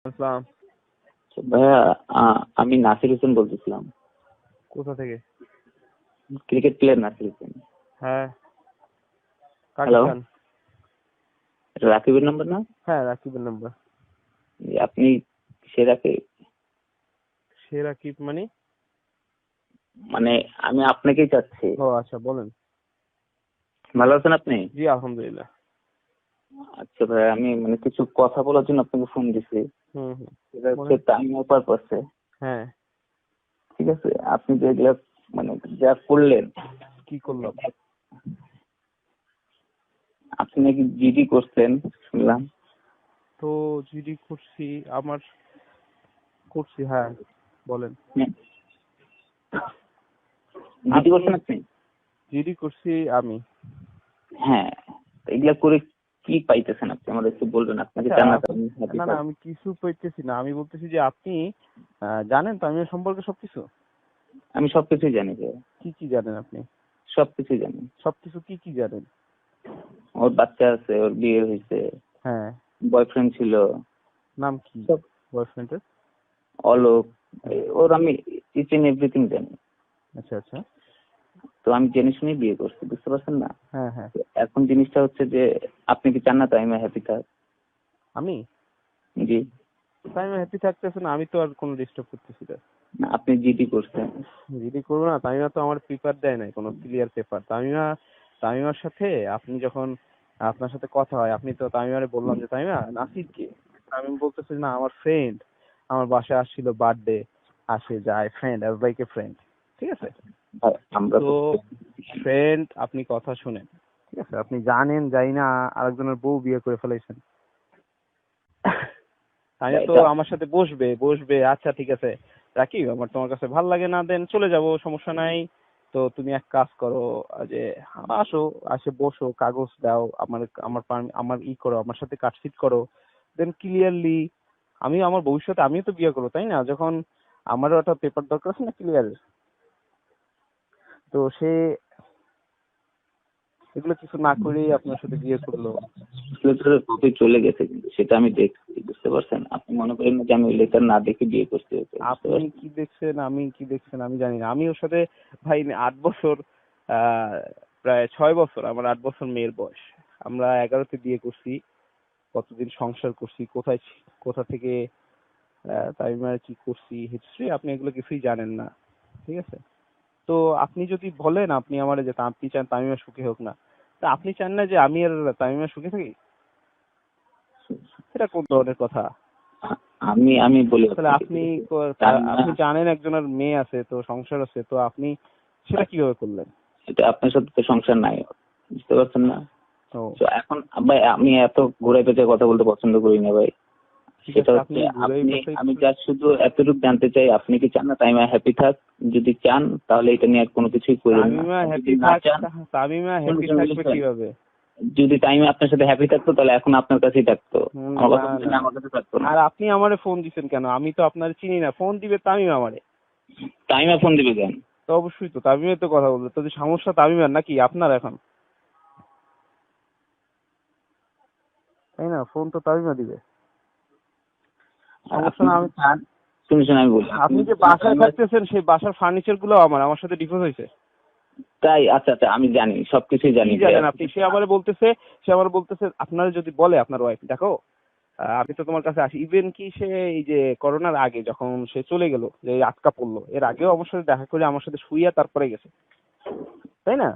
আসসালাম। ভাইয়া, আমি নাসির হোসেন বলতেছিলাম। কোথা থেকে? Cricket player Nasir Hossain. হ্যাঁ, কাকে হ্যালো, চান? এটা রাকিবের নাম্বার না? হ্যাঁ, রাকিবের নাম্বার। আপনি সে রাকিব? সে রাকিব মানে? মানে আমি আপনাকেই চাচ্ছি। ও আচ্ছা, বলেন। ভালো আছেন আপনি? জি আলহামদুলিল্লাহ। আচ্ছা ভাই, আমি কিছু কথা বলার জন্য আপনাকে ফোন দিছি। হুম হুম, এটা হচ্ছে বলেন। টাইম পারপাসে। হ্যাঁ, ঠিক আছে, আপনি যেগুলা মানে যা করলেন, কি করলাম? আপনি নাকি জিডি করছেন শুনলাম। তো জিডি করছি, আমার করছি, হ্যাঁ বলেন। জিডি আপনি? করছেন আপনি? জিডি করছি আমি। হ্যাঁ, তো এগুলা করে কি পাইতেছেন আপনি আমাদের একটু বলবেন। আপনাকে আচ্ছা, জান্নাত আমি হ্যাপি না না, থাকবো। আমি কিছু পাইতেছি না, আমি বলতেছি যে আপনি জানেন তো আমি সম্পর্কে সবকিছু? আমি সবকিছুই জানি যে, কি কি জানেন আপনি? সবকিছুই জানি। সবকিছু কি কি জানেন? ওর বাচ্চা আছে, ওর বিয়ে হয়েছে, হ্যাঁ। বয়ফ্রেন্ড ছিল, নাম কি সব। বয়ফ্রেন্ডের? অলোক, ওর আমি ইচ এন্ড এভরিথিং জানি। আচ্ছা আচ্ছা। তো আমি জেনে শুনে বিয়ে করছি, বুঝতে পারছেন না? হ্যাঁ হ্যাঁ। তো এখন জিনিসটা হচ্ছে যে, আপনি কি চান না তাই আমি হ্যাপি থাক? আমি জি। টাইমে হ্যাপি থাকতেছে না, আমি তো আর কোনো ডিস্টার্ব করতেছি না। না, আপনি জিডি করছেন। যদি করবো না, তামিমা তো আমার পেপার দেয় নাই, কোনো ক্লিয়ার পেপার। তামিমার সাথে আপনি যখন আপনার সাথে কথা হয়, আপনি তো তামিমারে বললাম যে তামিমা নাসির কে? তামিম বলতেছে না আমার ফ্রেন্ড, আমার বাসায় আসছিল বার্থডে, আসে যায়, ফ্রেন্ড এভরিবাইকে ফ্রেন্ড। ঠিক আছে? ভাই, আমরা তো তো ফ্রেন্ড, আপনি কথা শুনেন, ঠিক আছে? আপনি জানেন যাই না আরেকজনের বউ বিয়ে করে ফেলাইছেন। তামিমা তো এটা আমার সাথে বসবে বসবে, আচ্ছা ঠিক আছে রাকিব, আমার তোমার কাছে ভাল লাগে না, দেন চলে যাব, সমস্যা নাই। তো তুমি এক কাজ করো, যে আসো, আসে বসো, কাগজ দাও, আমার আমার আমার করো, আমার সাথে কাটফিট করো, দেন ক্লিয়ারলি আমি আমার ভবিষ্যতে আমিও তো বিয়ে করবো, তাই না? যখন আমারও একটা পেপার দরকার আছে না ক্লিয়ার। তো সে এগুলো কিছু না করেই আপনার সাথে বিয়ে করলো। কপি চলে গেছে, কিন্তু সেটা আমি দেখছি, বুঝতে পারছেন? আপনি মনে করেন না যে আমি ওই লেটার না দেখে বিয়ে করতে হয়েছে, বুঝতে আপনি পারছেন? কি দেখছেন, আমি কি দেখছেন আমি জানি না। আমি ওর সাথে ভাই 8 বছর, আহ প্রায় 6 বছর, আমার 8 বছর মেয়ের বয়স। আমরা 11তে বিয়ে করছি, কতদিন সংসার করছি, কোথা থেকে তামিমার কি করছি, হিস্ট্রি আপনি এগুলো কিছুই জানেন না। ঠিক আছে? তো আপনি যদি বলেন আপনি আমার যে আপনি চান তামিমা সুখী হোক না, তা আপনি চান না যে আমি আর তামিমা সুখী থাকি? এটা কোন ধরনের কথা? আমি আমি বলি তাহলে আপনাকে, আপনি ঠিক আছে? তার না, আপনি জানেন একজনের মেয়ে আছে, তো সংসার আছে, তো আপনি সেটা কিভাবে করলেন? এটা আপনার সাথে তো সংসার নাই ওর, বুঝতে পারছেন না? ও তো এখন ভাই, আমি এত ঘুরে পেঁচে কথা বলতে পছন্দ করি না ভাই। ঠিক সেটা আছে, আপনি হচ্ছে, ঘুরাই পেঁচাই আমি জাস্ট শুধু এতটুকু জানতে চাই, আপনি কি চান না তাইমা হ্যাপি থাক? যদি চান তাহলে এটা নিয়ে আর কোনো কিছুই করেন না, তামিমা আর যদি হ্যাপি না থাক। চান, তামিমা শুনুন হ্যাপি শুনুন থাকবে শুনুন, কিভাবে? যদি টাইমে আপনার সাথে হ্যাপি থাকতো তাহলে এখন আপনার কাছেই থাকতো। আমার না কথা না, বুঝছেন? আমার কাছে থাকতো না। আর আপনি আমারে ফোন দিছেন কেন? আমি তো আপনার চিনি না, ফোন দিবে তামিম আমারে। টাইমে ফোন দিবে কেন? তো অবশ্যই তো তামিমের তো কথা বলবে, তো যে সমস্যা তামিমের নাকি আপনার এখন, তাই না? ফোন তো তামিমা দিবে, আর সমস্যা আপনি না। যদি চান, শুনুন শুনুন, আমি বলি, আপনি আপনি যদি যে চান বাসায় টাইমে। থাকতেছেন সেই বাসার ফার্নিচার গুলো আমার সাথে ডিভোর্স হয়েছে। তাই? আচ্ছা আচ্ছা, আমি জানি, সবকিছুই কি জানি ভাই। জানেন আপনি? সে আমার বলতেছে আপনার যদি বলে আপনার ওয়াইফ, দেখো আমি তো তোমার কাছে আসি, ইভেন কি সে এই যে করোনার আগে যখন সে চলে গেল, যে আটকা পড়লো, এর আগেও আমার সাথে দেখা করে আমার সাথে শুইয়া তারপরে গেছে, তাই না?